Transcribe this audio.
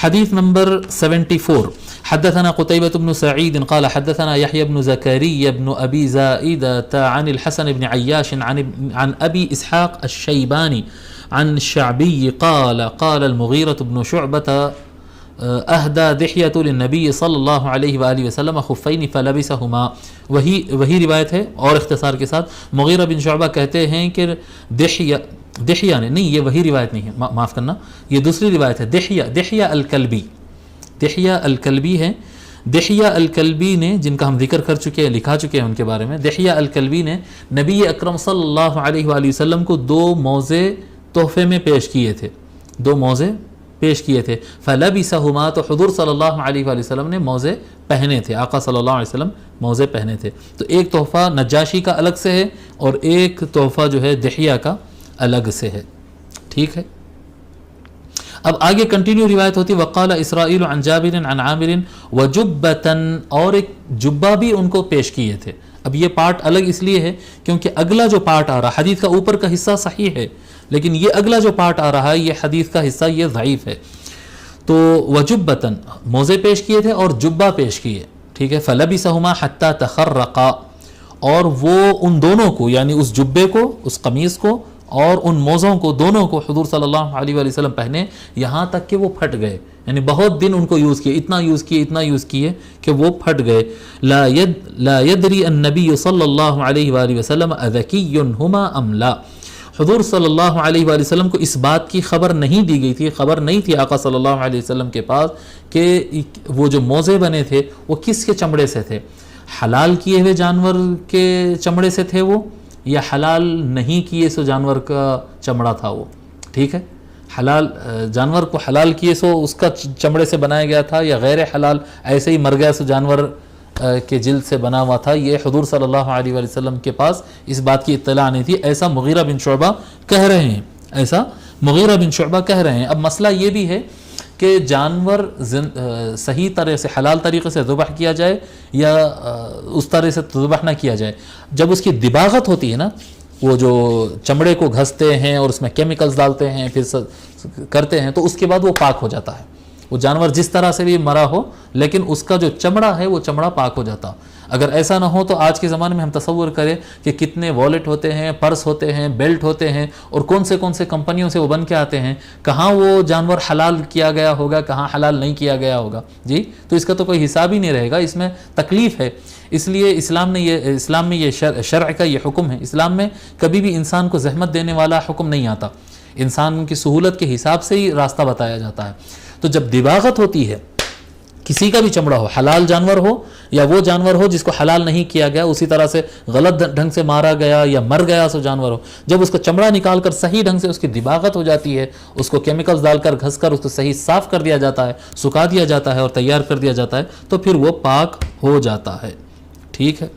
حدیث نمبر 74. حدثنا قتيبة بن سعيد قال حدثنا يحيى بن زكريا بن أبي زائدة عن الحسن بن عياش عن أبي إسحاق الشيباني عن الشعبي قال قال المغيرة بن شعبة اہدا دحیۃ للنبی صلی اللہ علیہ وآلہ وسلم خفین فلبسہما. وہی روایت ہے اور اختصار کے ساتھ. مغیرہ بن شعبہ کہتے ہیں کہ دحیہ نے نہیں، یہ وہی روایت نہیں ہے، معاف کرنا، یہ دوسری روایت ہے. دحیہ الکلبی، دحیہ الکلبی ہے. دحیہ الکلبی نے، جن کا ہم ذکر کر چکے ہیں، لکھا چکے ہیں ان کے بارے میں، دحیہ الکلبی نے نبی اکرم صلی اللہ علیہ وآلہ وسلم کو 2 موزے تحفے میں پیش کیے تھے، 2 موزے پیش کیے تھے. فلبسہما، تو حضور صلی اللہ علیہ وآلہ وسلم نے موزے پہنے تھے، آقا صلی اللہ علیہ وسلم موزے پہنے تھے. تو ایک تحفہ نجاشی کا الگ سے ہے اور ایک تحفہ جو ہے دحیہ کا الگ سے ہے. ٹھیک ہے، اب آگے کنٹینیو روایت ہوتی. وقال اسرائیل عن جابر عن عامر وجبتن، اور ایک جبہ بھی ان کو پیش کیے تھے. اب یہ پارٹ الگ اس لیے ہے کیونکہ اگلا جو پارٹ آ رہا، حدیث کا اوپر کا حصہ صحیح ہے لیکن یہ اگلا جو پارٹ آ رہا ہے یہ حدیث کا حصہ یہ ضعیف ہے. تو وجبتن موزے پیش کیے تھے اور جبہ پیش کیے. ٹھیک ہے، فلبسہما حتی تخرقا، اور وہ ان دونوں کو، یعنی اس جبے کو، اس قمیص کو اور ان موزوں کو، دونوں کو حضور صلی اللہ علیہ وآلہ وسلم پہنے یہاں تک کہ وہ پھٹ گئے. یعنی بہت دن ان کو یوز کیے، اتنا یوز کیے کہ وہ پھٹ گئے. لا يدری النبی صلی اللہ علیہ وآلہ وسلم اذکی ہما ام لا، حضور صلی اللہ علیہ وآلہ وسلم کو اس بات کی خبر نہیں دی گئی تھی، خبر نہیں تھی آقا صلی اللہ علیہ وسلم کے پاس کہ وہ جو موزے بنے تھے وہ کس کے چمڑے سے تھے، حلال کیے ہوئے جانور کے چمڑے سے تھے وہ، یا حلال نہیں کیے سو جانور کا چمڑا تھا وہ. ٹھیک ہے، حلال جانور کو حلال کیے سو اس کا چمڑے سے بنایا گیا تھا، یا غیر حلال ایسے ہی مر گیا سو جانور کے جلد سے بنا ہوا تھا. یہ حضور صلی اللہ علیہ وآلہ وسلم کے پاس اس بات کی اطلاع نہیں تھی. ایسا مغیرہ بن شعبہ کہہ رہے ہیں، ایسا مغیرہ بن شعبہ کہہ رہے ہیں. اب مسئلہ یہ بھی ہے کہ جانور صحیح طرح سے حلال طریقے سے ذبح کیا جائے یا اس طرح سے ذبح نہ کیا جائے. جب اس کی دباغت ہوتی ہے نا، وہ جو چمڑے کو گھستے ہیں اور اس میں کیمیکلز ڈالتے ہیں پھر کرتے ہیں، تو اس کے بعد وہ پاک ہو جاتا ہے. وہ جانور جس طرح سے بھی مرا ہو لیکن اس کا جو چمڑا ہے وہ چمڑا پاک ہو جاتا. اگر ایسا نہ ہو تو آج کے زمانے میں ہم تصور کریں کہ کتنے والیٹ ہوتے ہیں، پرس ہوتے ہیں، بیلٹ ہوتے ہیں، اور کون سے کمپنیوں سے وہ بن کے آتے ہیں، کہاں وہ جانور حلال کیا گیا ہوگا، کہاں حلال نہیں کیا گیا ہوگا. جی، تو اس کا تو کوئی حساب ہی نہیں رہے گا. اس میں تکلیف ہے. اس لیے اسلام میں یہ شرع کا یہ حکم ہے. اسلام میں کبھی بھی انسان کو زحمت دینے والا حکم نہیں آتا، انسان کی سہولت کے حساب سے ہی راستہ بتایا جاتا ہے. تو جب دباغت ہوتی ہے، کسی کا بھی چمڑا ہو، حلال جانور ہو یا وہ جانور ہو جس کو حلال نہیں کیا گیا، اسی طرح سے غلط ڈھنگ سے مارا گیا یا مر گیا سو جانور ہو، جب اس کو چمڑا نکال کر صحیح ڈھنگ سے اس کی دباغت ہو جاتی ہے، اس کو کیمیکلز ڈال کر گھس کر اس کو صحیح صاف کر دیا جاتا ہے، سکھا دیا جاتا ہے اور تیار کر دیا جاتا ہے، تو پھر وہ پاک ہو جاتا ہے. ٹھیک ہے.